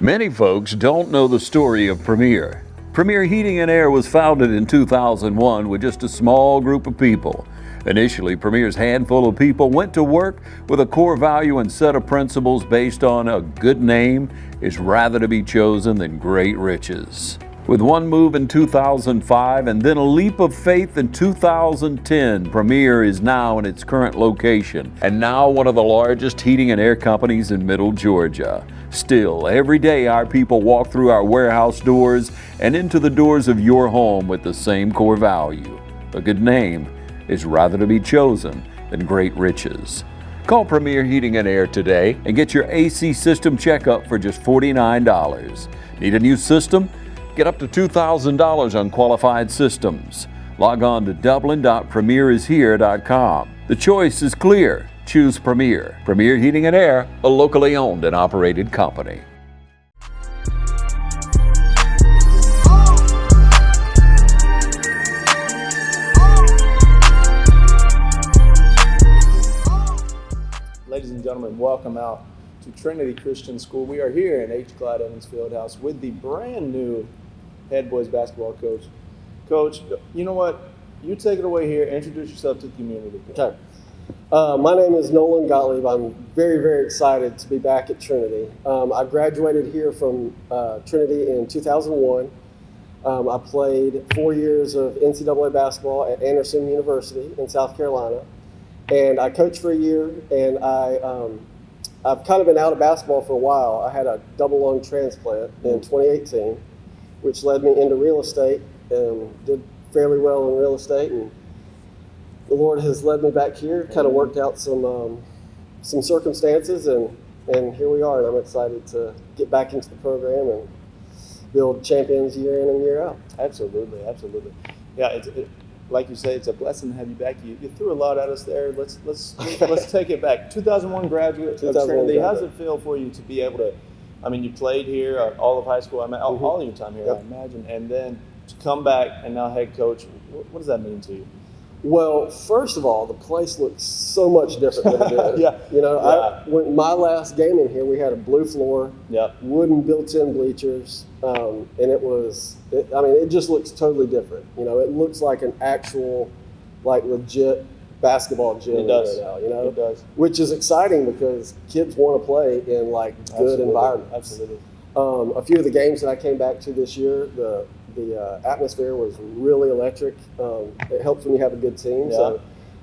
Many folks don't know the story of Premier. Premier Heating and Air was founded in 2001 with just a small group of people. Initially, Premier's handful of people went to work with a core value and set of principles based on a good name is rather to be chosen than great riches. With one move in 2005 and then a leap of faith in 2010, Premier is now in its current location and now one of the largest heating and air companies in Middle Georgia. Still, every day our people walk through our warehouse doors and into the doors of your home with the same core value. A good name is rather to be chosen than great riches. Call Premier Heating and Air today and get your AC system checkup for just $49. Need a new system? Get up to $2,000 on qualified systems. Log on to dublin.premierishere.com. The choice is clear. Choose Premier. Premier Heating and Air, a locally owned and operated company. Ladies and gentlemen, welcome out to Trinity Christian School. We are here in H. Clyde Evans Fieldhouse with the brand new head boys basketball coach. Coach, you know what? You take it away here. Introduce yourself to the community. Okay. My name is Nolan Gottlieb. I'm very, very excited to be back at Trinity. I graduated here from Trinity in 2001. I played 4 years of NCAA basketball at Anderson University in South Carolina. And I coached for a year, and I've kind of been out of basketball for a while. I had a double lung transplant in 2018, which led me into real estate and did fairly well in real estate. And the Lord has led me back here, kind of worked out some circumstances, and here we are. And I'm excited to get back into the program and build champions year in and year out. Absolutely, absolutely. Yeah, like you say, it's a blessing to have you back. You threw a lot at us there. Let's take it back. 2001 graduate of Trinity. How does it feel for you to be able to? I mean, you played here all of high school. I mean, all of your time here, yep. I imagine, and then to come back and now head coach. What does that mean to you? Well, first of all, the place looks so much different than it did. Yeah. You know, yeah. When my last game in here, we had a blue floor, yep. wooden built-in bleachers, and it just looks totally different. You know, it looks like an actual, like, legit basketball gym. It does. Right now, you know? It does. Which is exciting because kids want to play in, like, good environments. Absolutely. A few of the games that I came back to this year, the atmosphere was really electric. It helps when you have a good team. Yeah.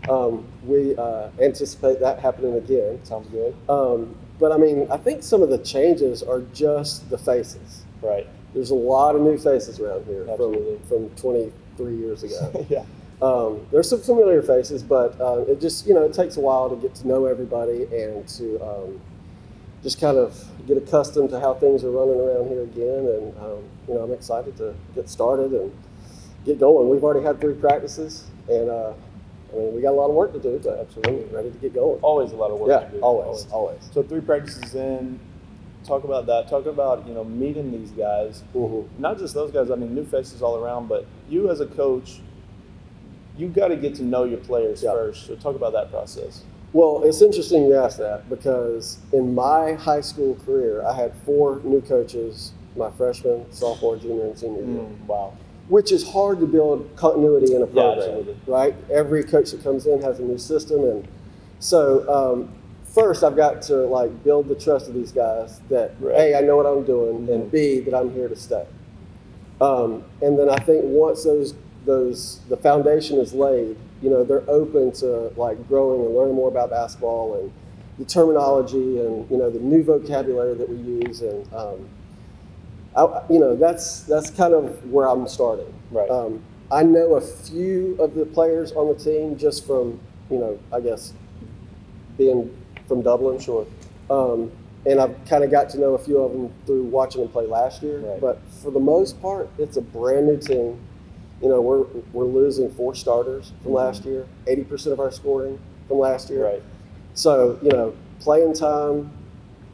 So we anticipate that happening again. Sounds good. But I mean, I think some of the changes are just the faces. Right. There's a lot of new faces around here from 23 years ago. Yeah. There's some familiar faces, but it just, it takes a while to get to know everybody and to just kind of get accustomed to how things are running around here again. And, I'm excited to get started and get going. We've already had 3 practices, and we got a lot of work to do, but absolutely ready to get going. Always a lot of work to do. Yeah, always. So 3 practices in. Talk about that. Talk about, meeting these guys. Mm-hmm. Not just those guys, I mean, new faces all around, but you as a coach, you've got to get to know your players first. So talk about that process. Well, it's interesting you ask that because in my high school career, I had 4 new coaches my freshman, sophomore, junior, and senior year. Wow. Which is hard to build continuity in a program, absolutely. Right? Every coach that comes in has a new system. And so first I've got to build the trust of these guys that, right. A, I know what I'm doing, mm-hmm. and B, that I'm here to stay. And then I think once the foundation is laid, they're open to growing and learning more about basketball and the terminology and the new vocabulary that we use, and that's kind of where I'm starting. Right. I know a few of the players on the team just from I guess being from Dublin. Sure. And I've kind of got to know a few of them through watching them play last year. Right. But for the most part, it's a brand new team. We're losing 4 starters from last year, 80% of our scoring from last year. Right. So, playing time,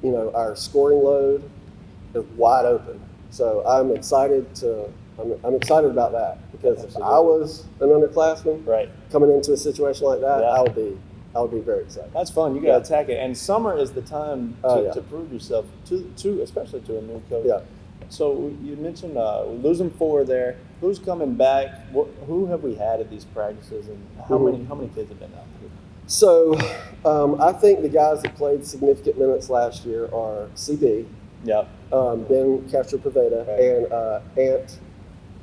our scoring load is wide open. So I'm excited about that because if I was an underclassman right. coming into a situation like that, yeah. I I would be very excited. That's fun. You got to attack it, and summer is the time to prove yourself to especially to a new coach. Yeah. So you mentioned losing 4 there. Who's coming back? Who have we had at these practices, and how many kids have been out here? So I think the guys that played significant minutes last year are CB, Ben Castro-Poveda, and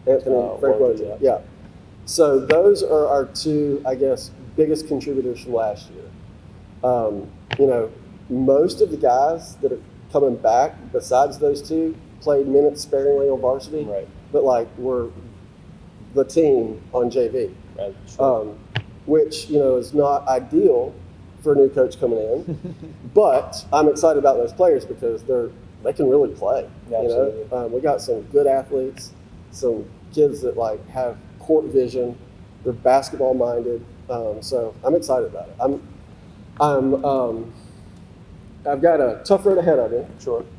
Anthony Frank. Yeah. So those are our 2, I guess, biggest contributors from last year. Most of the guys that are coming back, besides those 2, played minutes sparingly on varsity, but we're the team on JV, which is not ideal for a new coach coming in. But I'm excited about those players because they can really play. We got some good athletes, some kids that have court vision. They're basketball minded, so I'm excited about it. I've got a tough road ahead of me,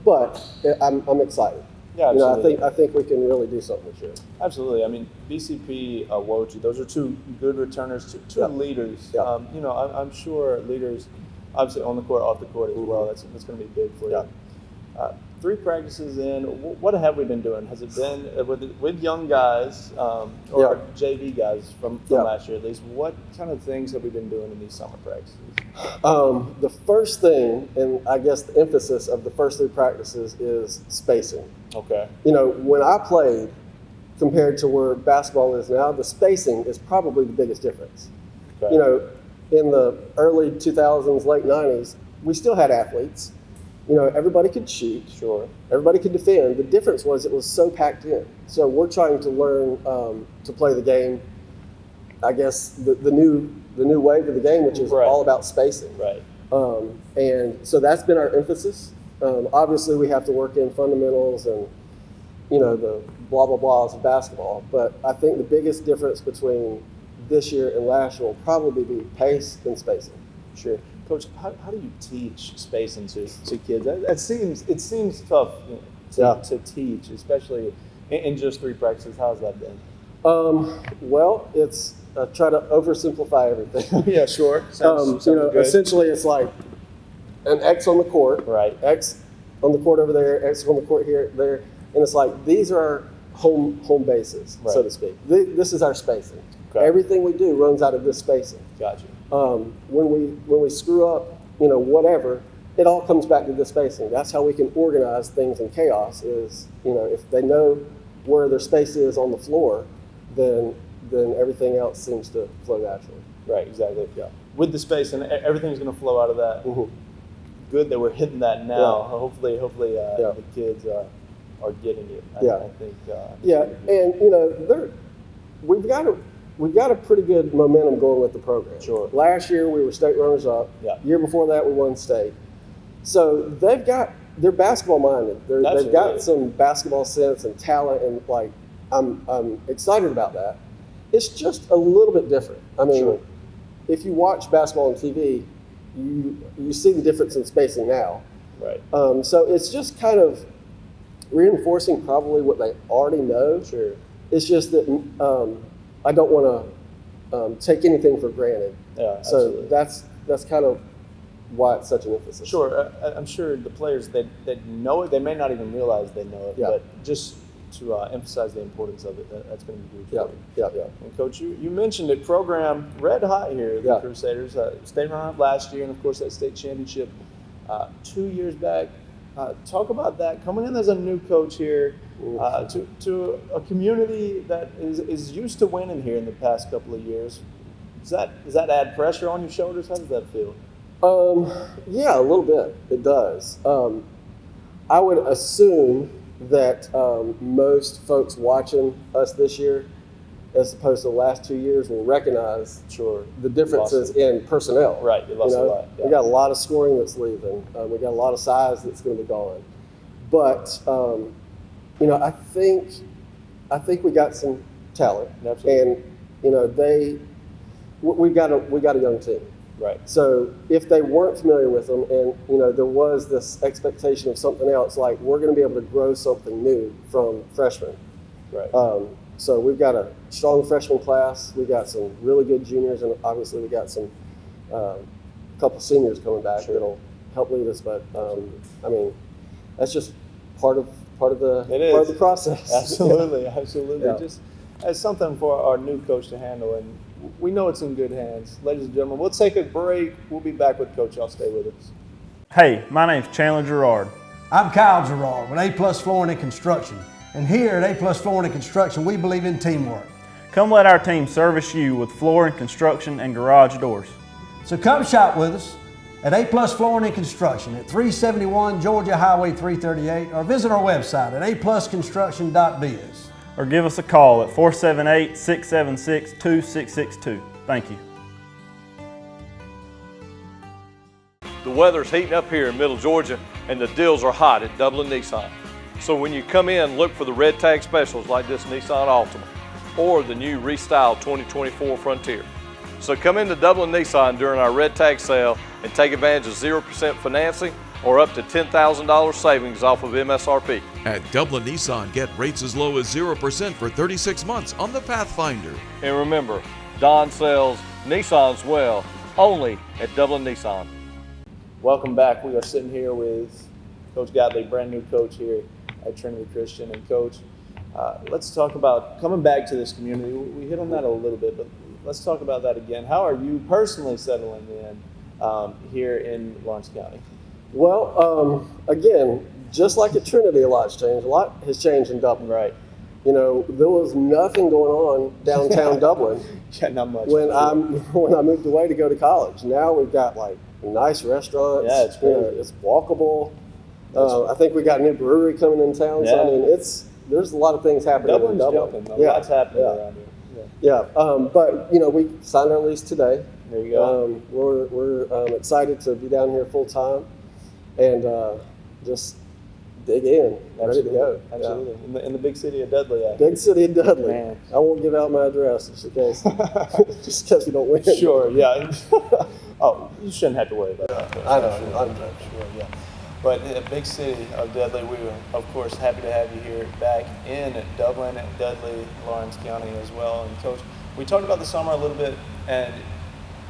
but I'm excited. Yeah, absolutely. I think we can really do something this year. Absolutely. I mean, BCP, Woji, those are 2 good returners, two leaders. Yeah. I'm sure leaders, obviously on the court, off the court as well. That's going to be big for you. 3 practices in. What have we been doing? Has it been with young guys or JV guys from last year at least? What kind of things have we been doing in these summer practices? The first thing, and I guess the emphasis of the first 3 practices, is spacing. Okay. When I played, compared to where basketball is now, the spacing is probably the biggest difference. Okay. In the early 2000s, late 90s, we still had athletes. Everybody could shoot. Sure. Everybody could defend. The difference was it was so packed in. So we're trying to learn to play the game, I guess, the new wave of the game, which is all about spacing. Right. And so that's been our emphasis. Obviously, we have to work in fundamentals and, the blah, blah, blahs of basketball. But I think the biggest difference between this year and last year will probably be pace and spacing. Sure. Coach, how do you teach spacing to kids? It seems tough to teach, especially in just 3 practices. How's that been? Well, it's try to oversimplify everything. Yeah, sure. Sounds good. Essentially, it's like an X on the court, right? X on the court over there, X on the court here, there, and it's like these are our home bases, so to speak. This is our spacing. Okay. Everything we do runs out of this spacing. Gotcha. When we screw up, whatever, it all comes back to this spacing. That's how we can organize things in chaos. Is if they know where their space is on the floor, then everything else seems to flow naturally. Right. Exactly. Yeah. With the space and everything's going to flow out of that. Mm-hmm. Good that we're hitting that now. Yeah. Hopefully, the kids are getting it. I think. And we've got a pretty good momentum going with the program. Sure. Last year we were state runners up. Yeah. Year before that we won state. So they're basketball minded. They've got some basketball sense and talent, and I'm excited about that. It's just a little bit different. I mean, if you watch basketball on TV, you see the difference in spacing now. Right. So it's just kind of reinforcing probably what they already know. Sure. It's just that I don't want to take anything for granted. Yeah. So absolutely. That's kind of why it's such an emphasis. Sure. I'm sure the players that know it, they may not even realize they know it, but just to emphasize the importance of it, that's going to be huge. Yeah. And Coach, you mentioned it, program red hot here, the Crusaders. State runner-up last year, and of course that state championship 2 years back. Talk about that, coming in as a new coach here to a community that is used to winning here in the past couple of years. Does that add pressure on your shoulders? How does that feel? Yeah, a little bit. It does. I would assume that most folks watching us this year, as opposed to the last 2 years, will recognize the differences in personnel. Right, you lost a lot. Yeah. We got a lot of scoring that's leaving. We got a lot of size that's going to be gone. But I think we got some talent. Absolutely. And we got a young team. Right. So if they weren't familiar with them, and there was this expectation of something else, like we're going to be able to grow something new from freshmen. Right. So we've got a strong freshman class. We got some really good juniors, and obviously we got some couple seniors coming back that'll help lead us. But I mean, that's just part of the process. Absolutely, absolutely. Yeah. Just as something for our new coach to handle, and we know it's in good hands. Ladies and gentlemen, we'll take a break. We'll be back with Coach. Y'all stay with us. Hey, my name's Chandler Gerard. I'm Kyle Gerard with A+ Flooring and Construction. And here at A+ Flooring and Construction, we believe in teamwork. Come let our team service you with flooring, construction, and garage doors. So come shop with us at A+ Flooring and Construction at 371 Georgia Highway 338 or visit our website at aplusconstruction.biz. Or give us a call at 478-676-2662. Thank you. The weather's heating up here in Middle Georgia and the deals are hot at Dublin Nissan. So when you come in, look for the red tag specials like this Nissan Altima or the new restyled 2024 Frontier. So come into Dublin Nissan during our red tag sale and take advantage of 0% financing or up to $10,000 savings off of MSRP. At Dublin Nissan, get rates as low as 0% for 36 months on the Pathfinder. And remember, Don sells Nissans well, only at Dublin Nissan. Welcome back. We are sitting here with Coach Gottlieb, brand new coach here at Trinity Christian. And Coach, let's talk about coming back to this community. We hit on that a little bit, but let's talk about that again. How are you personally settling in here in Lawrence County? Well, again, just like at Trinity, a lot's changed. A lot has changed in Dublin. Right. You know, there was nothing going on downtown Dublin Yeah, not much. when I moved away to go to college. Now we've got like nice restaurants. Yeah, it's great. It's walkable. I think we got a new brewery coming in town. So I Yeah. mean, there's a lot of things happening Dublin's in Dublin. jumping. A Yeah, lot's happening yeah. around here. Yeah, but you know, we signed our lease today. There you go. We're excited to be down here full time and just dig in, ready to go. Absolutely. In the big city of Dudley. Yeah. Big city of Dudley. Man. I won't give out my address just in case, just in case we don't win. Sure, yeah. Oh, you shouldn't have to worry about that. I know. Sure, yeah. But in the big city of Dudley, we were, of course, happy to have you here back in Dublin, Dudley, Lawrence County as well. And Coach, we talked about the summer a little bit, and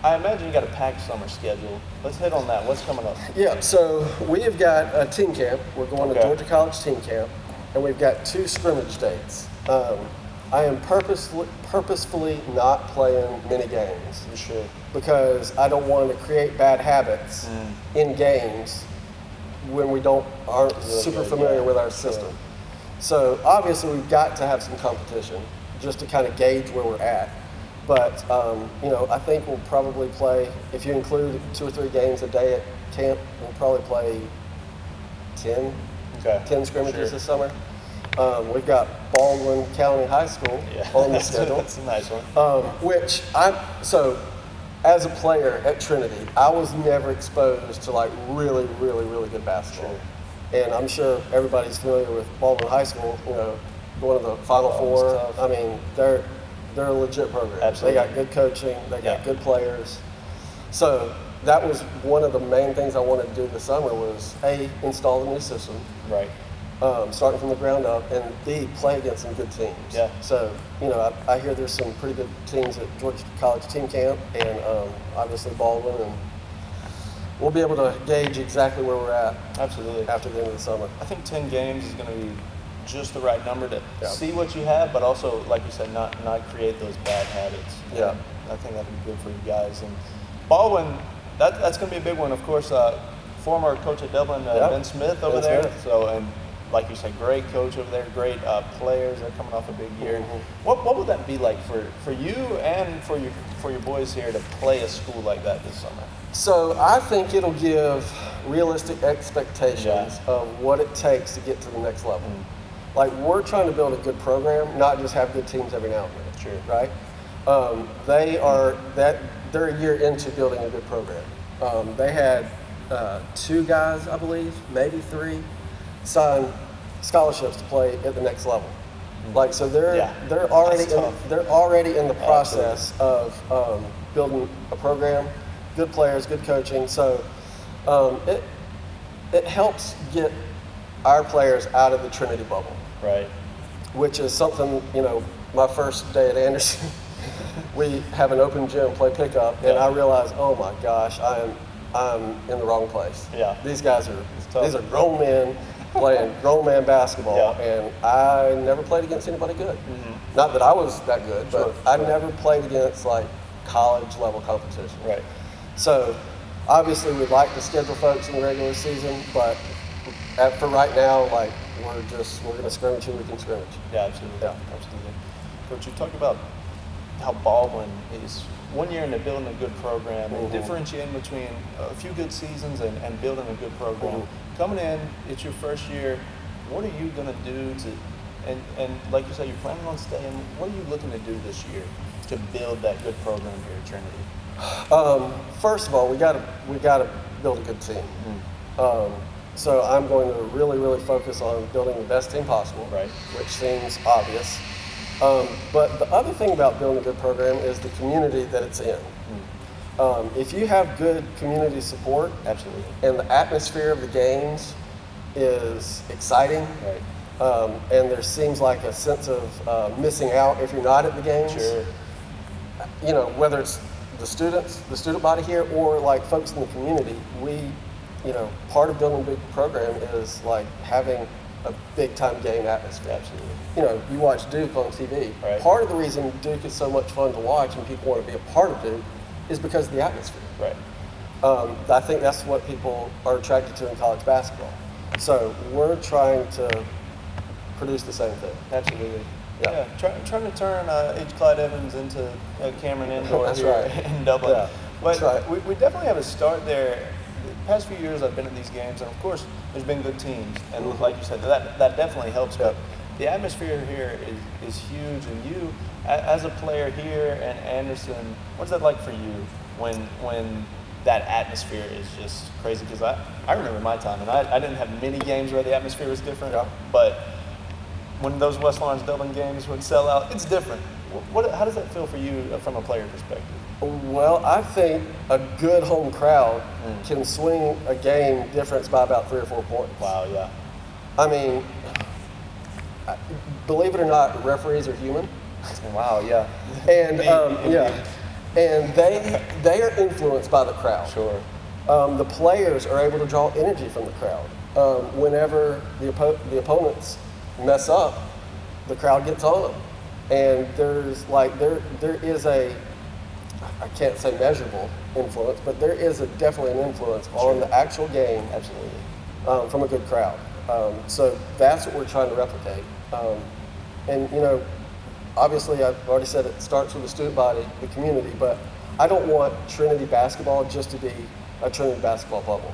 I imagine you got a packed summer schedule. Let's hit on that. What's coming up? Yeah, so we have got a team camp. We're going to Okay. Georgia College team camp, and we've got 2 scrimmage dates. I am purposefully not playing many games. You should. Because I don't want to create bad habits in games when we aren't super familiar with our system. So obviously we've got to have some competition just to kind of gauge where we're at. But you know, I think we'll probably play, if you include 2 or 3 games a day at camp, we'll probably play 10 scrimmages this summer. We've got Baldwin County High School on the schedule. That's a nice one. So as a player at Trinity, I was never exposed to like really, really, really good basketball. Sure. And I'm sure everybody's familiar with Baldwin High School, you know, going to the Final Four. I mean, they're a legit program. Absolutely. They got good coaching, they got good players. So that was one of the main things I wanted to do this summer was A, install the new system. Right. Starting from the ground up, and B, play against some good teams. Yeah. So, you know, I hear there's some pretty good teams at Georgia College team camp, and obviously Baldwin, and we'll be able to gauge exactly where we're at. Absolutely. After the end of the summer. I think 10 games is going to be just the right number to see what you have, but also, like you said, not create those bad habits. Yeah. And I think that'd be good for you guys. And Baldwin, that's going to be a big one. Of course, former coach at Dublin, Ben Smith over there. Smith. So, and like you said, great coach over there, great players. They're coming off a big year. Mm-hmm. What would that be like for you and for your boys here to play a school like that this summer? So I think it'll give realistic expectations of what it takes to get to the next level. Like, we're trying to build a good program, not just have good teams every now and then. Sure. Right? They're a year into building a good program. They had 2 guys, I believe, maybe 3, sign scholarships to play at the next level. Like, so they're already in the process of building a program, good players, good coaching. So it helps get our players out of the Trinity bubble. Right. Which is something, you know, my first day at Anderson, we have an open gym, play pickup, and I realized, oh my gosh, I am I'm in the wrong place. Yeah. These guys tough. these are grown men playing grown man basketball, Yeah. and I never played against anybody good. Not that I was that good, but I never played against like college level competition. Right. So obviously we'd like to schedule folks in the regular season, but for right now, like we're going to scrimmage who we can scrimmage. Yeah, absolutely. Yeah. Absolutely. Coach, you talked about how Baldwin is 1 year into building a good program and differentiating between a few good seasons and building a good program. Coming in, it's your first year. What are you going to do and like you said, you're planning on staying. What are you looking to do this year to build that good program here at Trinity? First of all, we got to build a good team. So I'm going to really focus on building the best team possible, Right. which seems obvious. But the other thing about building a good program is the community that it's in. If you have good community support, Absolutely. and the atmosphere of the games is exciting, Right. and there seems like a sense of missing out if you're not at the games. Sure. You know, whether it's the students, the student body here, or like folks in the community, part of building a big program is like having a big time game atmosphere. Absolutely. You know, you watch Duke on TV. Right. Part of the reason Duke is so much fun to watch and people want to be a part of Duke is because of the atmosphere. Right. I think that's what people are attracted to in college basketball. So we're trying to produce the same thing. Absolutely. Yeah. Trying to turn H. Clyde Evans into Cameron Indoor That's here right. in Dublin. Yeah, But that's right. we definitely have a start there. The past few years I've been at these games, and of course there's been good teams, and like you said, that definitely helps. But the atmosphere here is huge, and you, as a player here and Anderson, what's that like for you when that atmosphere is just crazy? Because I remember my time, and I didn't have many games where the atmosphere was different, but when those West Lawrence Dublin games would sell out, it's different. How does that feel for you from a player perspective? Well, I think a good home crowd can swing a game difference by about 3 or 4 points. Wow, yeah. I mean, believe it or not, referees are human. Wow, yeah. And and they are influenced by the crowd. Sure. The players are able to draw energy from the crowd. Whenever the opponents mess up, the crowd gets on them. And there's like there is a, I can't say measurable influence, but there is definitely an influence on the actual game. Absolutely. From a good crowd. So that's what we're trying to replicate. And you know, obviously I've already said it starts with the student body, the community, but I don't want Trinity basketball just to be a Trinity basketball bubble.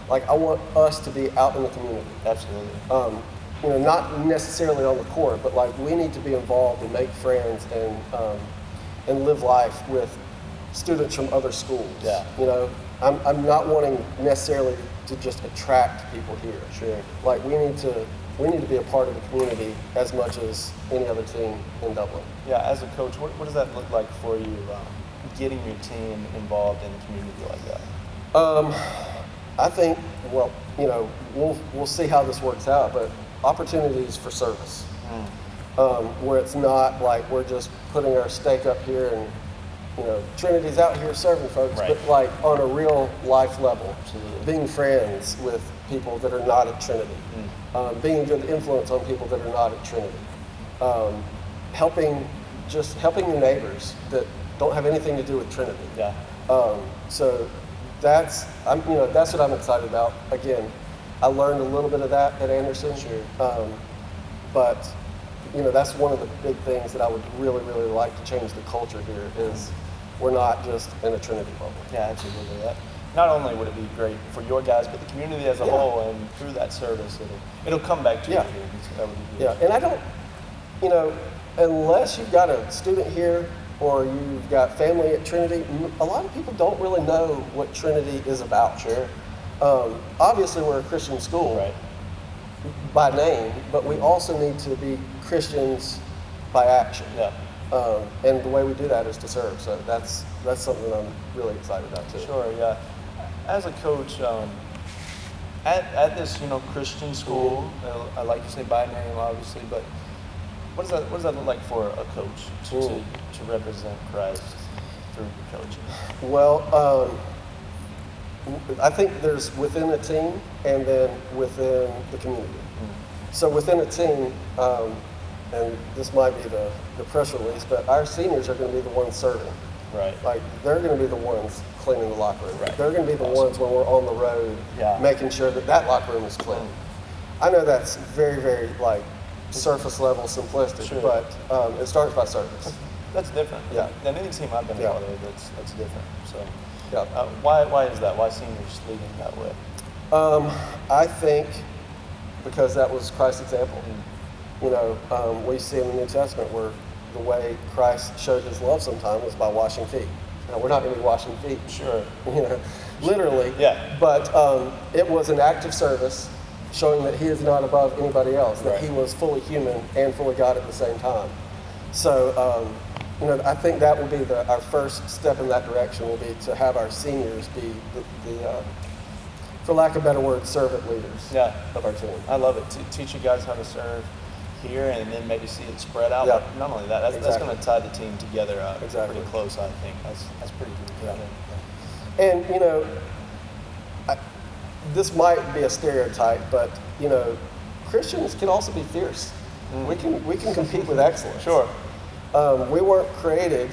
Like I want us to be out in the community. Absolutely. You know, not necessarily on the court, but like we need to be involved and make friends and live life with students from other schools. Yeah. You know, I'm not wanting necessarily to just attract people here. Sure. Like we need to be a part of the community as much as any other team in Dublin. Yeah, as a coach, what does that look like for you, getting your team involved in a community like that? I think, well, you know, we'll see how this works out, but opportunities for service, where it's not like we're just putting our stake up here and, you know, Trinity's out here serving folks, Right. but like on a real life level, Absolutely. being friends with people that are not at Trinity, being a good influence on people that are not at Trinity, helping your neighbors that don't have anything to do with Trinity. Yeah. So that's what I'm excited about. Again, I learned a little bit of that at Anderson. Sure. But you know, that's one of the big things that I would really like to change the culture here is we're not just in a Trinity bubble. Yeah, absolutely. Not only would it be great for your guys, but the community as a whole, and through that service, it'll come back to you. That would be good. Yeah, and I don't, you know, unless you've got a student here or you've got family at Trinity, a lot of people don't really know what Trinity is about. Sure. Obviously, we're a Christian school Right. by name, but we also need to be Christians by action. Yeah. And the way we do that is to serve. So that's something I'm really excited about too. Sure. Yeah. As a coach, at this Christian school, like you say by name, obviously, but what does that look like for a coach to represent Christ through coaching? Well, I think there's within a team and then within the community. So within a team, and this might be the press release, but our seniors are going to be the ones serving. Right. Like, they're going to be the ones cleaning the locker room. Right. They're going to be the ones when we're on the road making sure that locker room is clean. I know that's very, very, like, surface level simplistic, but it starts by service. That's different. Yeah. Than any team I've been part of, that's different. So, Yeah. Why is that? Why seniors leading that way? I think because that was Christ's example. You know, we see in the New Testament where the way Christ showed his love sometimes was by washing feet. Now, we're not going to be washing feet, Sure. you know, literally. Yeah. But it was an act of service, showing that he is not above anybody else, that he was fully human and fully God at the same time. So, you know, I think that will be our first step in that direction, will be to have our seniors be the for lack of a better word, servant leaders of our team. I love it. Teach you guys how to serve here, and then maybe see it spread out. Yeah. But not only that, that's going to tie the team together pretty close, I think. That's pretty good. Yeah. And, you know, this might be a stereotype, but, you know, Christians can also be fierce. We can compete with excellence. Sure. We weren't created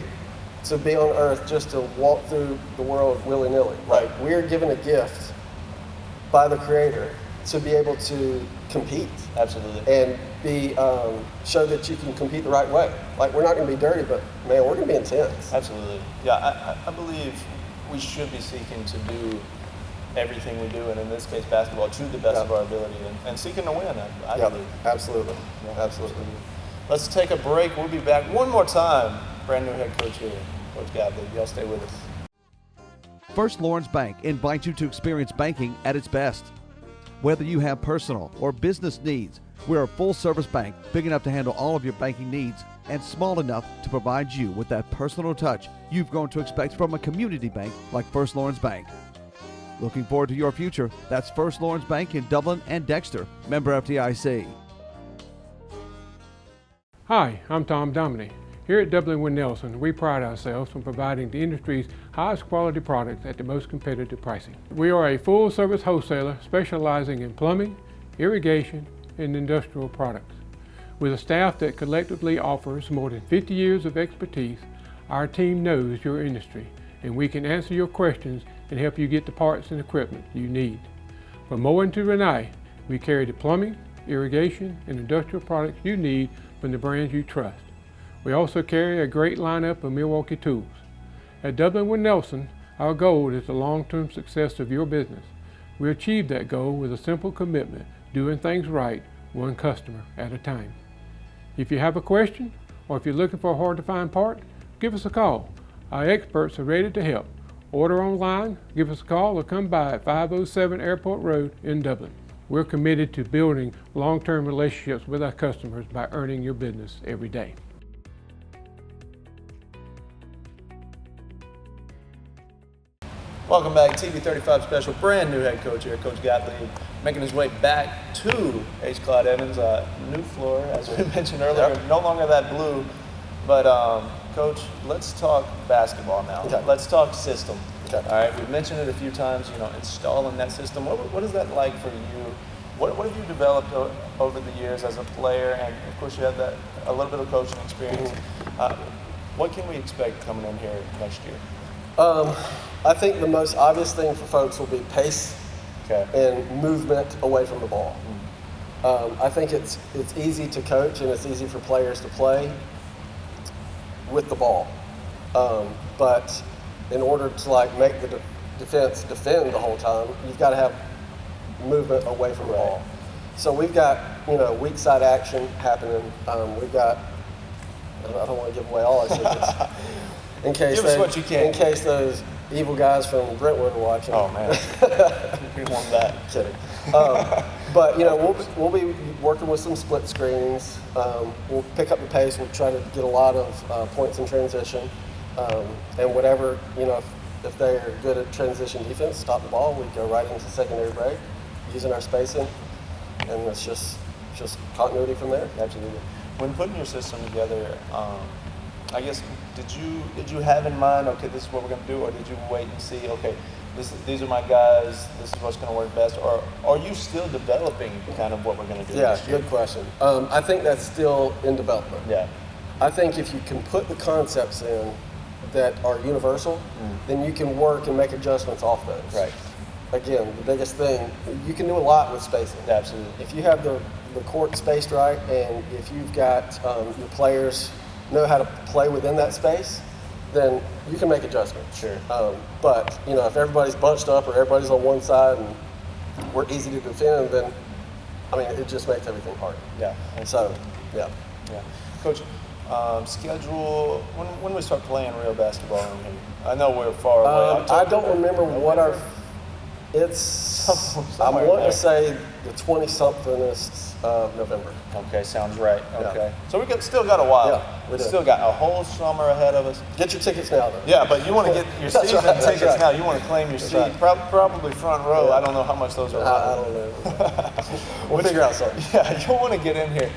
to be on earth just to walk through the world willy-nilly. Like, we're given a gift by the Creator to be able to compete. Absolutely. And be show that you can compete the right way. Like, we're not going to be dirty, but man, we're going to be intense. Absolutely. Yeah, I believe we should be seeking to do everything we do, and in this case, basketball, to the best of our ability, and seeking to win. I believe. Absolutely. Absolutely. Let's take a break. We'll be back one more time. Brand new head coach here, Coach Gottlieb. Y'all stay with us. First Lawrence Bank invites you to experience banking at its best. Whether you have personal or business needs, we're a full-service bank big enough to handle all of your banking needs and small enough to provide you with that personal touch you've grown to expect from a community bank like First Lawrence Bank. Looking forward to your future. That's First Lawrence Bank in Dublin and Dexter, member FDIC. Hi, I'm Tom Dominy. Here at Dublin & Nelson, we pride ourselves on providing the industry's highest quality products at the most competitive pricing. We are a full-service wholesaler specializing in plumbing, irrigation, and industrial products. With a staff that collectively offers more than 50 years of expertise, our team knows your industry, and we can answer your questions and help you get the parts and equipment you need. From mowing to Renee, we carry the plumbing, irrigation, and industrial products you need from the brands you trust. We also carry a great lineup of Milwaukee tools. At Dublin & Nelson, our goal is the long-term success of your business. We achieve that goal with a simple commitment, doing things right, one customer at a time. If you have a question, or if you're looking for a hard-to-find part, give us a call. Our experts are ready to help. Order online, give us a call, or come by at 507 Airport Road in Dublin. We're committed to building long-term relationships with our customers by earning your business every day. Welcome back, TV 35 special, brand new head coach here, Coach Gottlieb, making his way back to H. Clyde Evans, new floor, as we mentioned earlier, no longer that blue. But Coach, let's talk basketball now. Okay. Let's talk system. Okay. All right, we've mentioned it a few times, you know, installing that system. What is that like for you? What have you developed over the years as a player? And of course, you have a little bit of coaching experience. What can we expect coming in here next year? I think the most obvious thing for folks will be pace and movement away from the ball. I think it's easy to coach and it's easy for players to play with the ball. But in order to make the defense defend the whole time, you've got to have movement away from the ball. So we've got, weak side action happening. We've got, I don't want to give away all our secrets. In case in case those evil guys from Brentwood are watching. Oh man, we want that. Kidding. But we'll be working with some split screenings. We'll pick up the pace. We'll try to get a lot of points in transition, and whatever if they're good at transition defense, stop the ball. We go right into secondary break, using our spacing, and it's just continuity from there. Absolutely. When putting your system together, I guess, did you have in mind, okay, this is what we're going to do, or did you wait and see, okay, these are my guys, this is what's going to work best, or are you still developing kind of what we're going to do this year? Good question. I think that's still in development. Yeah. I think if you can put the concepts in that are universal, then you can work and make adjustments off those. Right. Again, the biggest thing, you can do a lot with spacing. Absolutely. If you have the court spaced right, and if you've got your players know how to play within that space, then you can make adjustments. Sure. But if everybody's bunched up or everybody's on one side and we're easy to defend, then it just makes everything harder. Yeah. So, yeah. Coach, schedule, when we start playing real basketball in here? I know we're far away. I don't remember what it's, I want to say the 20-somethingest of November. Okay, sounds right. Okay. Yeah. So we still got a while. Yeah, we do. Still got a whole summer ahead of us. Get your tickets now, though. Yeah, but you want to get your That's season right, tickets right. now. You want to claim your seat. right. Probably front row. Yeah. I don't know how much those are. I don't know. We'll figure out something. Yeah, you'll want to get in here.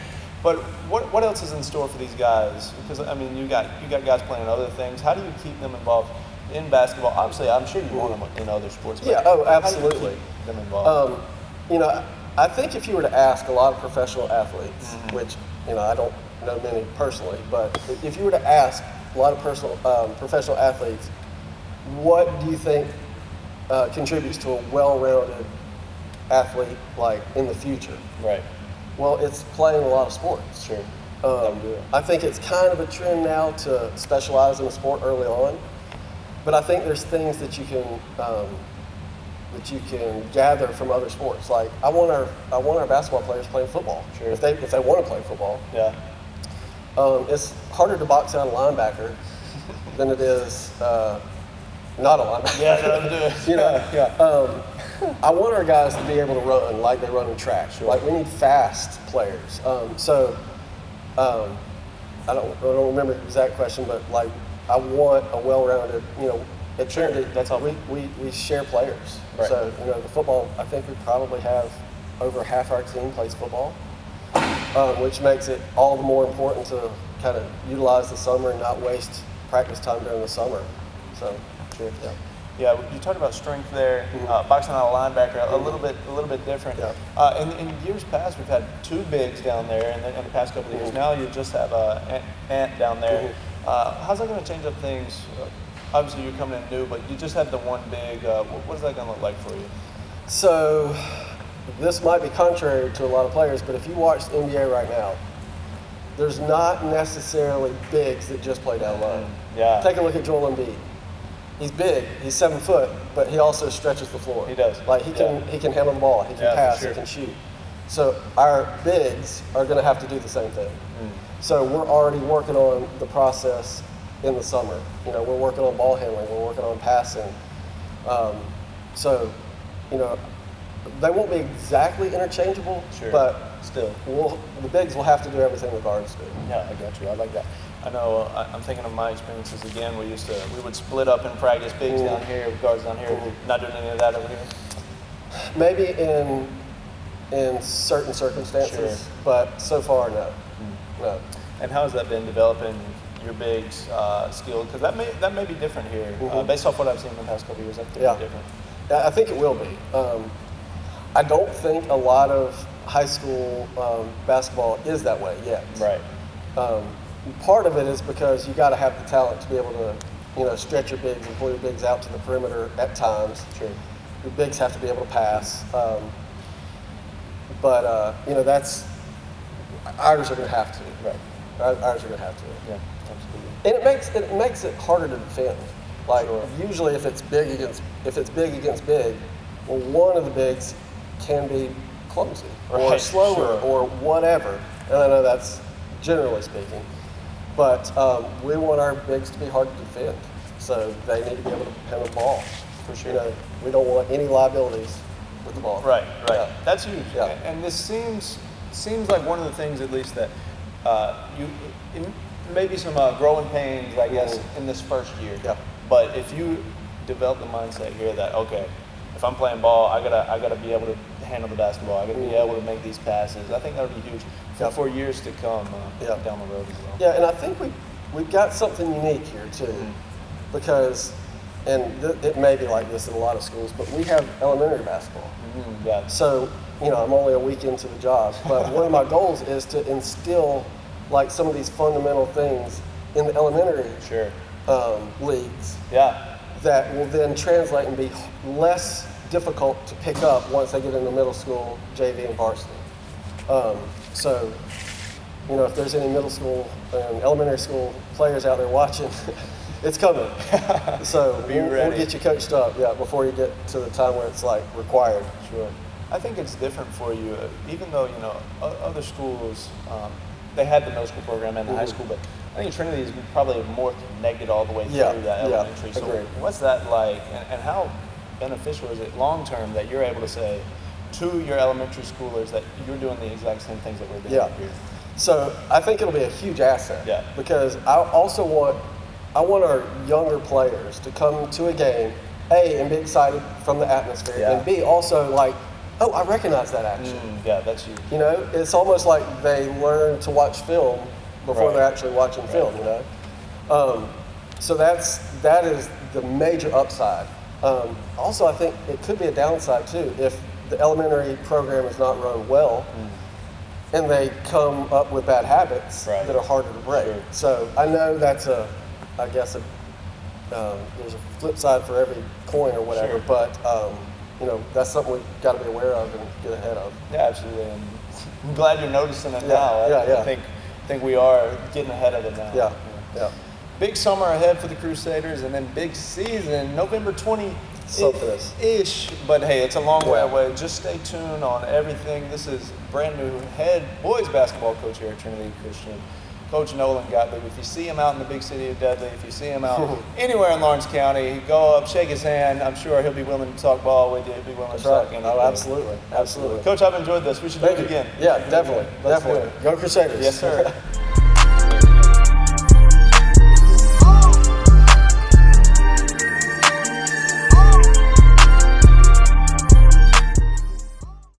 But what else is in store for these guys? Because you got guys playing other things. How do you keep them involved in basketball? Obviously, I'm sure you want them in other sports. But Absolutely. How do you keep them involved? I think if you were to ask a lot of professional athletes, which I don't know many personally, but if you were to ask a lot of professional athletes, what do you think contributes to a well-rounded athlete like in the future? Right. Well, it's playing a lot of sports. Sure. I think it's kind of a trend now to specialize in a sport early on, but I think there's things that you can gather from other sports. Like I want our basketball players playing football. Sure. If they want to play football. Yeah. It's harder to box out a linebacker than it is not a linebacker. Yeah, I want our guys to be able to run like they run in track. Sure. Like we need fast players. I don't remember the exact question, but like I want a well-rounded. At Trinity, that's all. We share players. Right. So the football. I think we probably have over half our team plays football, which makes it all the more important to kind of utilize the summer and not waste practice time during the summer. So, sure. Yeah, you talked about strength there. Boxing out a linebacker, a little bit different. Yeah. In years past, we've had two bigs down there, and in the past couple of years, now you just have Ant down there. How's that going to change up things? Obviously, you're coming in new, but you just had the one big. What is that going to look like for you? So, this might be contrary to a lot of players, but if you watch the NBA right now, there's not necessarily bigs that just play down low. Yeah. Take a look at Joel Embiid. He's big. He's 7 foot, but he also stretches the floor. He does. Like he can handle the ball. He can pass. For sure. He can shoot. So our bigs are going to have to do the same thing. So we're already working on the process in the summer. We're working on ball handling. We're working on passing. They won't be exactly interchangeable, but still, the bigs will have to do everything the guards do. Yeah, I got you. I like that. I know. I'm thinking of my experiences again. We would split up in practice, bigs down here, guards down here. Not doing any of that over here. Maybe in certain circumstances, but so far no. No. And how has that been developing your bigs skill? Because that may be different here, based off what I've seen in the past couple of years. That could be different. I think it will be. I don't think a lot of high school basketball is that way yet. Right. Part of it is because you got to have the talent to be able to, stretch your bigs and pull your bigs out to the perimeter at times. Sure. Your bigs have to be able to pass. That's ours are going to have to. Right. Ours are going to have to. Yeah, absolutely. And it makes it harder to defend. Like usually, if it's big against big, well, one of the bigs can be clumsy or slower or whatever. And I know that's generally speaking, but we want our bigs to be hard to defend. So they need to be able to handle the ball. For sure. We don't want any liabilities with the ball. Right. Yeah. That's huge. Yeah. And this seems like one of the things, at least, that maybe some growing pains, I guess, in this first year. Yeah. But if you develop the mindset here that, okay, if I'm playing ball, I gotta be able to handle the basketball. I gotta be able to make these passes. I think that would be huge for years to come down the road as well. Yeah, and I think we've got something unique here too, because it may be like this in a lot of schools, but we have elementary basketball. Yeah. So, I'm only a week into the job, but one of my goals is to instill like some of these fundamental things in the elementary leagues. Yeah. That will then translate and be less difficult to pick up once they get into middle school, JV, and varsity. So, if there's any middle school and elementary school players out there watching, it's coming. So we'll get you coached up, before you get to the time where it's like required. Sure. I think it's different for you, even though other schools they had the middle school program and the high school, but I think Trinity is probably more connected all the way through that elementary. So what's that like, and how beneficial is it long term that you're able to say to your elementary schoolers that you're doing the exact same things that we're doing here? So I think it'll be a huge asset. Yeah. Because I also want our younger players to come to a game, A, and be excited from the atmosphere, and B, also like, oh, I recognize that action. That's you. It's almost like they learn to watch film before they're actually watching film. So that is the major upside. Also, I think it could be a downside too if the elementary program is not run well. And they come up with bad habits that are harder to break. Sure. So I know that's there's a flip side for every coin or whatever, but that's something we've got to be aware of and get ahead of. Yeah, absolutely. And I'm glad you're noticing it now. I think we are getting ahead of it now. Yeah. Big summer ahead for the Crusaders, and then big season, November 20-ish. But hey, it's a long way away. Just stay tuned on everything. This is brand new head boys basketball coach here at Trinity Christian, Coach Nolan Gottlieb. If you see him out in the big city of Dudley, if you see him out anywhere in Lawrence County, go up, shake his hand. I'm sure he'll be willing to talk ball with you. He'll be willing to talk anything. Oh, absolutely. Coach, I've enjoyed this. We should do it again. Yeah, definitely. Let's do it. Go Crusaders. Yes, sir.